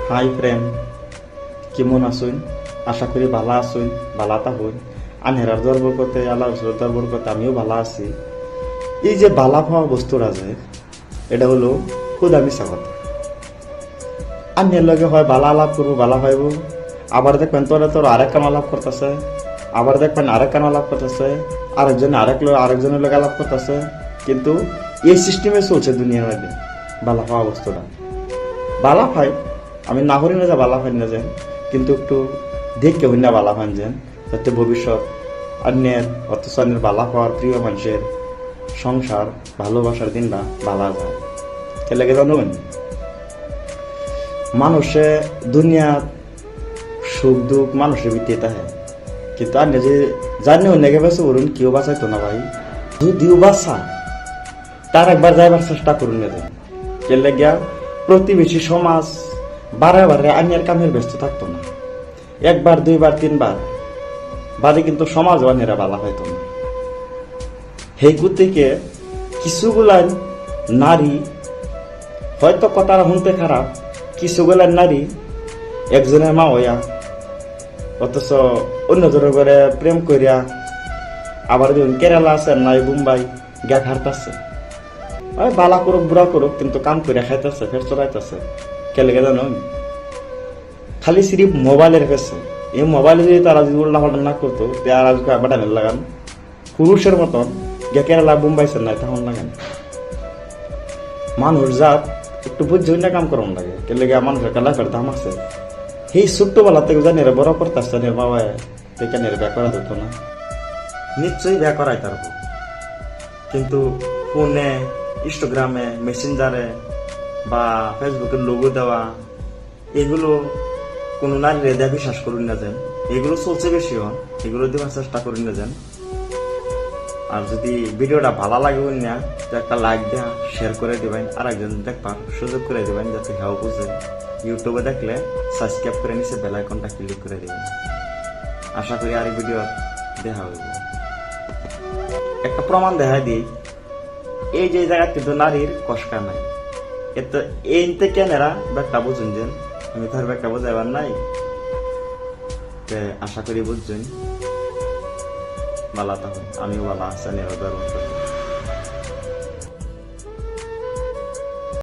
Hi friend, কেমন আসুন? আশা করি ভালো আসুন, ভালো থাকুন। আনহেরার দরবার করতে, আল্লাহ রসুলের দরবার করতে আমিও ভালো আছি। এই যে বালা পাওয়া বস্তুটা আছে, এটা হলো খুদা মিশা কথা। আনহের লগে হয় বালা আলাপ করবো, বালা পাইব, আবার দেখবেন তোর আরেক কান আলাপ করতেছে, আবার দেখবেন আরেক কান আলাপ করতেছে, আরেকজনের লগে আলাপ করতেছে। কিন্তু এই সিস্টেমে চলছে দুনিয়ার মধ্যে বালা পাওয়া বস্তুটা। বালা পাই, আমি না করি না যে বালা পাই না যেন, কিন্তু একটু দেখে হই না বালা পান যেন, যাতে ভবিষ্যৎ অন্যের অথচ অন্যের বালা পাওয়ার প্রিয় মানুষের সংসার ভালোবাসার দিনটা বালা যায়। কে লেগে জানবেন, মানুষে দুনিয়া সুখ দুঃখ মানুষের ভিত্তিতে থাকে, কিন্তু আর যে জানি অন্যকে বেঁচে বলুন কেউ বাঁচাইতো না ভাই। যদিও বাঁচা তার একবার যাইবার চেষ্টা করুন না যেন। কে লেগিয়া প্রতিবেশী সমাজ বারে বারে আইনের কামের ব্যস্ত থাকতো না, একবার দুইবার তিনবার বাদে কিন্তু সমাজ বানেরা বালা হইতো না। হেইকু থেকে কিছুগুলান নারী হয়তো কথাটা শুনতে খারাপ, কিছুগুলান নারী একজনের মা হইয়া অথচ অন্যজনের করে প্রেম করিয়া আবার দেখুন কেরালা চেন্নাই মুম্বাই গা হারতাছে। বালা করুক বুড়া করুক, কিন্তু কাম করে খাইতেছে, ফের চড়াইতেছে। কেলে জানো, খালি সিরিপ মোবাইলের কাছে। এই মোবাইলে যদি তারা যদি উল্টা পাল্টা না করতো, তারা বাটানের লাগান পুরুষের মতন গে কেরালা মুম্বাই চেন্নাই তখন লাগান। মানুষ জাত একটু বুঝ না কাম করার লাগে, কেলে মানুষের লাইফের দাম আছে। সেই ছোট্টবেলা থেকে জানি বড় করতেছে বাবা, কেন বিয়া করা যেত না? নিশ্চয়ই বিয়া করাই তার, কিন্তু ফোনে, ইনস্টাগ্রামে, মেসেঞ্জারে বা ফেসবুকের লোগো দেওয়া, এগুলো কোনো নারীরে দেয়া বিশ্বাস করুন না যেন। এগুলো চলছে বেশি হন, এগুলো দেওয়ার চেষ্টা করুন না যেন। আর যদি ভিডিওটা ভালো লাগে না, তো একটা লাইক দেওয়া, শেয়ার করে দিবেন, আর একজন দেখবার সুযোগ করে দিবেন যাতে হেও বুঝে। ইউটিউবে দেখলে সাবস্ক্রাইব করে নিচে বেল আইকনটা ক্লিক করে দিবেন। আশা করি আর ভিডিও দেখা হইব। একটা প্রমাণ দেখা দিই, এই যে জায়গা কিন্তু নারীর কষ্ট নাই, এতো এই থেকে এরা ব্যাগটা বুঝুন যেন। আমি তার ব্যাগটা বোঝাইবার নাই, আশা করি বুঝছেন। ভালো থাকুন, আমিও ভালো আছি।